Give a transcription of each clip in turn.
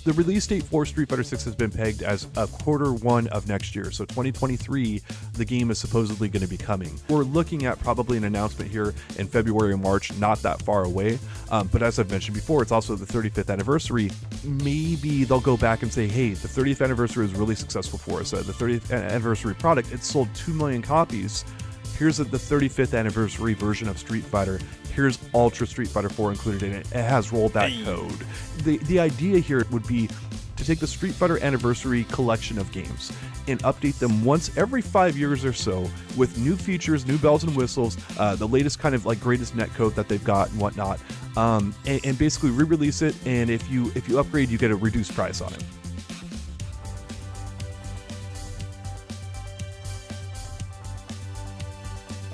the release date for Street Fighter 6 has been pegged as a Q1 of next year. So 2023, the game is supposedly going to be coming. We're looking at probably an announcement here in February or March, not that far away. But as I've mentioned before, it's also the 35th anniversary. Maybe they'll go back and say, hey, the 30th anniversary was really successful for us. The 30th anniversary product, it sold 2 million copies. Here's the 35th anniversary version of Street Fighter. Here's Ultra Street Fighter 4 included in it. It has rollback code. The idea here would be to take the Street Fighter Anniversary collection of games and update them once every 5 years or so with new features, new bells and whistles, the latest kind of like greatest netcode that they've got and whatnot, and basically re-release it. And if you upgrade, you get a reduced price on it.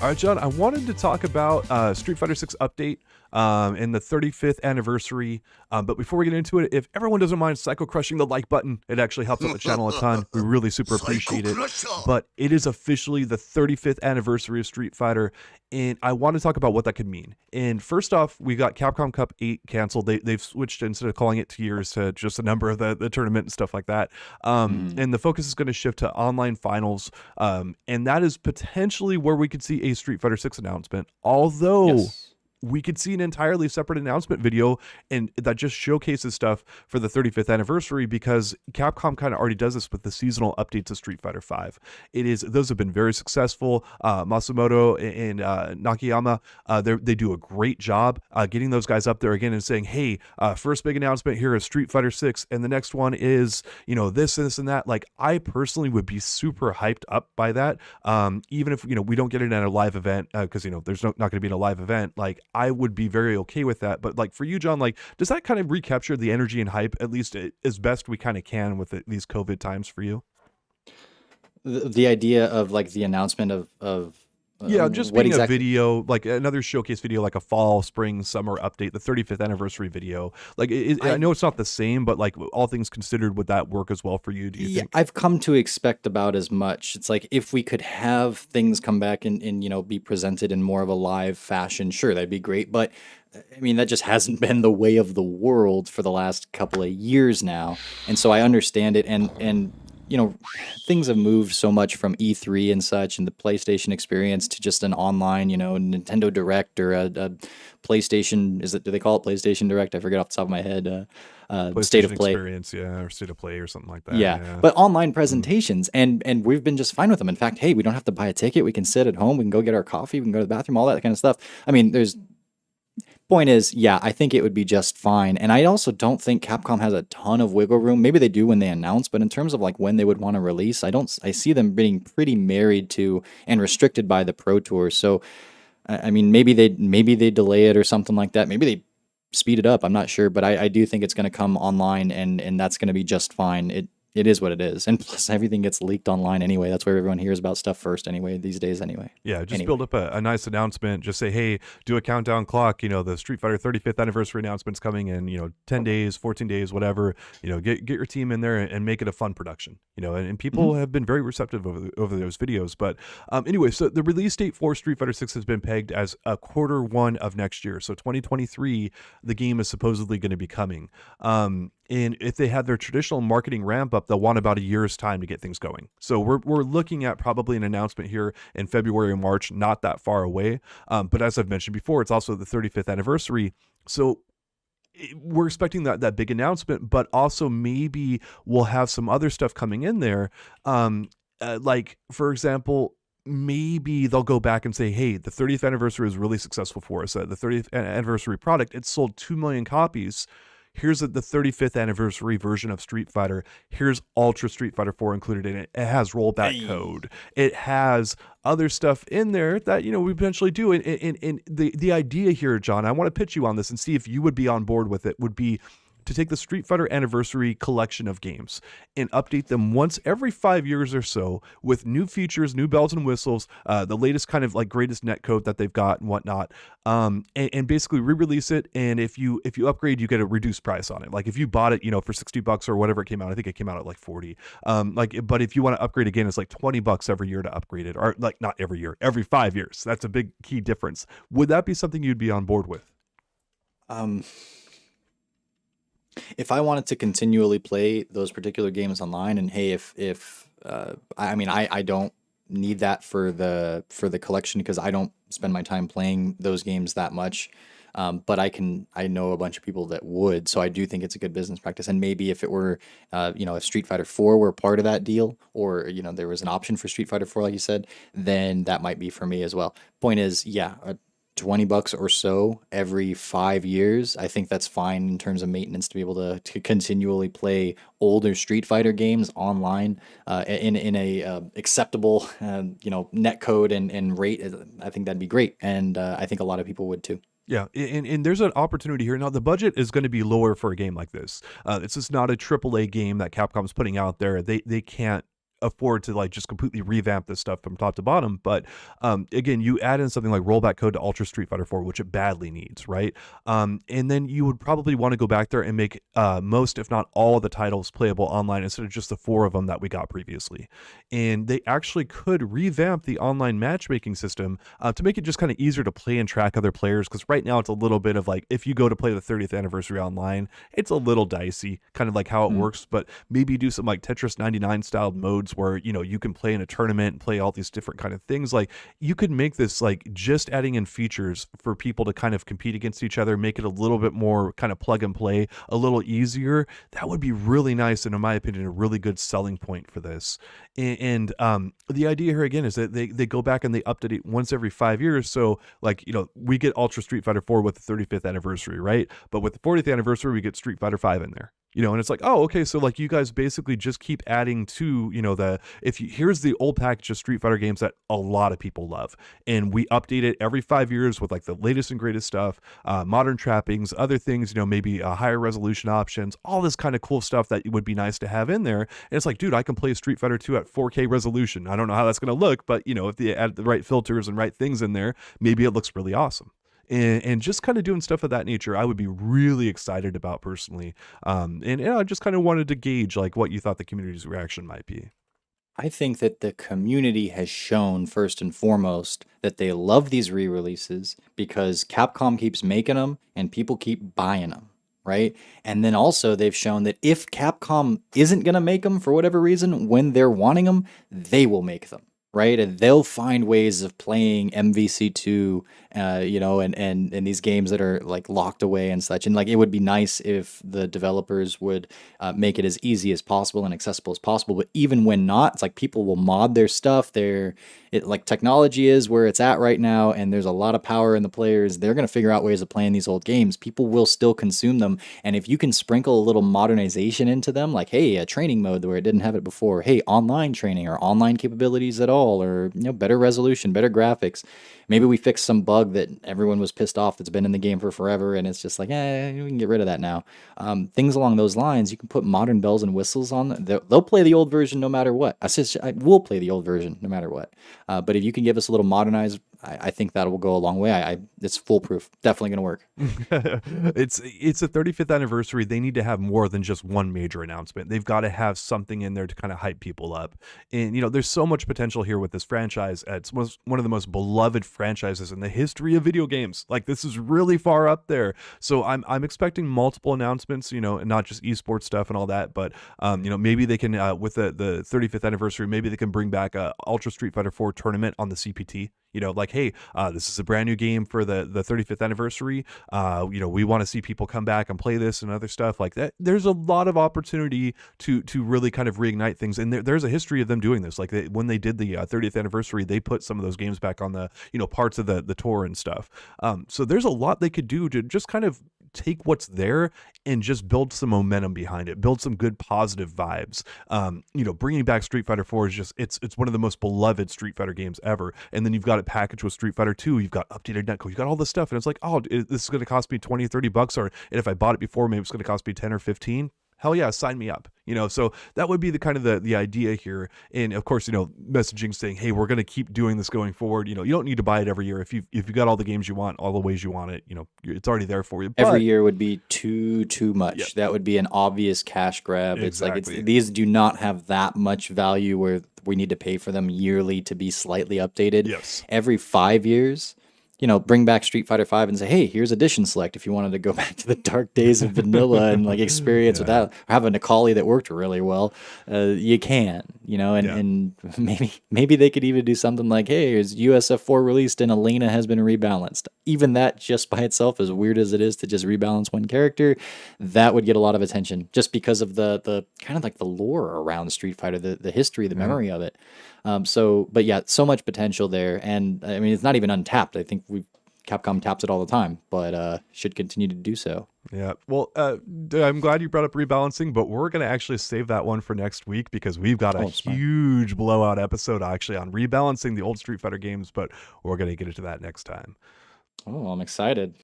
All right, John, I wanted to talk about Street Fighter 6 update and the 35th anniversary. But before we get into it, if everyone doesn't mind psycho crushing the like button, it actually helps out the channel a ton. We really super appreciate it. But it is officially the 35th anniversary of Street Fighter, and I want to talk about what that could mean. And first off, we got Capcom Cup 8 canceled. They've switched, instead of calling it tiers, to just a number of the tournament and stuff like that. And the focus is going to shift to online finals. And that is potentially where we could see a Street Fighter 6 announcement. Although... Yes. We could see an entirely separate announcement video and that just showcases stuff for the 35th anniversary, because Capcom kind of already does this with the seasonal updates of Street Fighter 5. Those have been very successful. Masumoto and Nakayama, they do a great job getting those guys up there again and saying, hey, first big announcement here is Street Fighter 6, and the next one is, this and that. Like, I personally would be super hyped up by that. Even if, we don't get it at a live event, because, there's not going to be a live event. Like, I would be very okay with that. But like for you, John, like, does that kind of recapture the energy and hype, at least as best we kind of can with these COVID times for you? The idea of like the announcement of yeah, just being a video, like another showcase video, like a fall, spring, summer update, the 35th anniversary video. Like, I know it's not the same, but like all things considered, would that work as well for you? Do you think? I've come to expect about as much. It's like, if we could have things come back and be presented in more of a live fashion, sure, that'd be great. But I mean, that just hasn't been the way of the world for the last couple of years now. And so I understand it. And things have moved so much from E3 and such and the PlayStation experience to just an online, Nintendo Direct or a PlayStation. Do they call it PlayStation Direct? I forget off the top of my head. State of Play experience, or State of Play or something like that. Yeah. But online presentations, and we've been just fine with them. In fact, hey, we don't have to buy a ticket. We can sit at home. We can go get our coffee. We can go to the bathroom. All that kind of stuff. I mean, point is, yeah, I think it would be just fine. And I also don't think Capcom has a ton of wiggle room. Maybe they do when they announce, but in terms of like when they would want to release, I see them being pretty married to and restricted by the Pro Tour. So, I mean, maybe they delay it or something like that. Maybe they speed it up. I'm not sure, but I do think it's going to come online, and that's going to be just fine. It is what it is. And plus, everything gets leaked online anyway. That's where everyone hears about stuff first anyway, these days anyway. Yeah, just build up a nice announcement. Just say, hey, do a countdown clock. The Street Fighter 35th anniversary announcement's coming in, 10 days, 14 days, whatever. Get your team in there and make it a fun production. And people have been very receptive over those videos. But anyway, so the release date for Street Fighter 6 has been pegged as a Q1 of next year. So 2023, the game is supposedly going to be coming. And if they had their traditional marketing ramp up, they'll want about a year's time to get things going. So we're looking at probably an announcement here in February or March, not that far away. But as I've mentioned before, it's also the 35th anniversary. So we're expecting that big announcement, but also maybe we'll have some other stuff coming in there. Like, for example, maybe they'll go back and say, hey, the 30th anniversary was really successful for us. The 30th anniversary product, it sold 2 million copies. Here's the 35th anniversary version of Street Fighter. Here's Ultra Street Fighter 4 included in it. It has rollback code. It has other stuff in there that, we potentially do. And the idea here, John, I want to pitch you on this and see if you would be on board with it, would be to take the Street Fighter Anniversary collection of games and update them once every 5 years or so with new features, new bells and whistles, the latest kind of like greatest netcode that they've got and whatnot, and basically re-release it. And if you upgrade, you get a reduced price on it. Like if you bought it, for $60 or whatever it came out, I think it came out at like 40. But if you want to upgrade again, it's like $20 every year to upgrade it, or like not every year, every 5 years. That's a big key difference. Would that be something you'd be on board with? If I wanted to continually play those particular games online, and hey, if I mean, I don't need that for the collection because I don't spend my time playing those games that much. But I know a bunch of people that would, so I do think it's a good business practice. And maybe if it were, if Street Fighter 4 were part of that deal, or there was an option for Street Fighter 4, like you said, then that might be for me as well. Point is, yeah, $20 or so every 5 years. I think that's fine in terms of maintenance to be able to continually play older Street Fighter games online in a acceptable net code and rate. I think that'd be great, and I think a lot of people would too. Yeah, and there's an opportunity here. Now, the budget is going to be lower for a game like this. This is not a AAA game that Capcom's putting out there. They can't afford to like just completely revamp this stuff from top to bottom. But again, you add in something like rollback code to Ultra Street Fighter 4, which it badly needs, right? And then you would probably want to go back there and make most, if not all, of the titles playable online instead of just the 4 of them that we got previously. And they actually could revamp the online matchmaking system to make it just kind of easier to play and track other players. Because right now it's a little bit of like, if you go to play the 30th anniversary online, it's a little dicey, kind of like how it works. But maybe do some like Tetris 99 styled modes where you can play in a tournament and play all these different kind of things. Like you could make this like just adding in features for people to kind of compete against each other, make it a little bit more kind of plug and play, a little easier. That would be really nice, and in my opinion, a really good selling point for this. And the idea here again is that they go back and they update it once every 5 years. So like we get Ultra Street Fighter 4 with the 35th anniversary, right? But with the 40th anniversary, we get Street Fighter 5 in there. And it's like, oh, okay, so like you guys basically just keep adding to, here's the old package of Street Fighter games that a lot of people love, and we update it every 5 years with like the latest and greatest stuff, modern trappings, other things, maybe higher resolution options, all this kind of cool stuff that would be nice to have in there. And it's like, dude, I can play Street Fighter 2 at 4K resolution. I don't know how that's going to look, but if they add the right filters and right things in there, maybe it looks really awesome. And just kind of doing stuff of that nature, I would be really excited about personally. And I just kind of wanted to gauge like what you thought the community's reaction might be. I think that the community has shown first and foremost that they love these re-releases because Capcom keeps making them and people keep buying them, right? And then also they've shown that if Capcom isn't going to make them for whatever reason, when they're wanting them, they will make them. Right, and they'll find ways of playing MVC2, and these games that are like locked away and such. And like, it would be nice if the developers would make it as easy as possible and accessible as possible. But even when not, it's like people will mod their stuff. Like technology is where it's at right now, and there's a lot of power in the players. They're going to figure out ways of playing these old games. People will still consume them, and if you can sprinkle a little modernization into them, like hey, a training mode where it didn't have it before, hey, online training or online capabilities at all, or better resolution, better graphics. Maybe we fix some bug that everyone was pissed off that's been in the game for forever, and it's just like, we can get rid of that now. Things along those lines, you can put modern bells and whistles on. They'll play the old version no matter what. I will play the old version no matter what. But if you can give us a little modernized, I think that will go a long way. It's foolproof. Definitely going to work. It's a 35th anniversary. They need to have more than just one major announcement. They've got to have something in there to kind of hype people up. And, there's so much potential here with this franchise. It's one of the most beloved franchises in the history of video games. Like, this is really far up there. So I'm expecting multiple announcements, and not just esports stuff and all that, but, maybe they can, with the 35th anniversary, maybe they can bring back a Ultra Street Fighter 4 tournament on the CPT. Like, hey, this is a brand new game for the 35th anniversary. We want to see people come back and play this and other stuff like that. There's a lot of opportunity to really kind of reignite things. And there's a history of them doing this. Like when they did the 30th anniversary, they put some of those games back on the, parts of the tour and stuff. So there's a lot they could do to just kind of take what's there and just build some momentum behind it, build some good positive vibes. Bringing back Street Fighter 4 is just, it's one of the most beloved Street Fighter games ever. And then you've got it packaged with Street Fighter 2, you've got updated netcode, you've got all this stuff. And it's like, oh, this is going to cost me 20 or 30 bucks. And if I bought it before, maybe it's going to cost me 10 or 15. Hell yeah, sign me up. So that would be the kind of the idea here. And of course, messaging saying, hey, we're going to keep doing this going forward. You don't need to buy it every year. If you got all the games you want, all the ways you want it, it's already there for you. But every year would be too much. Yep. That would be an obvious cash grab. Exactly. It's like these do not have that much value where we need to pay for them yearly to be slightly updated. Yes. Every 5 years. bring back Street Fighter V and say, hey, here's Edition Select if you wanted to go back to the dark days of vanilla and like experience without having a Akali that worked really well. You can, and maybe they could even do something like, hey, here's USF4 released and Elena has been rebalanced. Even that just by itself, as weird as it is to just rebalance one character, that would get a lot of attention just because of the kind of like the lore around Street Fighter, the history, the memory of it. But yeah, so much potential there, and I mean, it's not even untapped. I think Capcom taps it all the time, but should continue to do so. Yeah. Well, I'm glad you brought up rebalancing, but we're going to actually save that one for next week because we've got a huge blowout episode actually on rebalancing the old Street Fighter games, but we're going to get into that next time. Oh, I'm excited.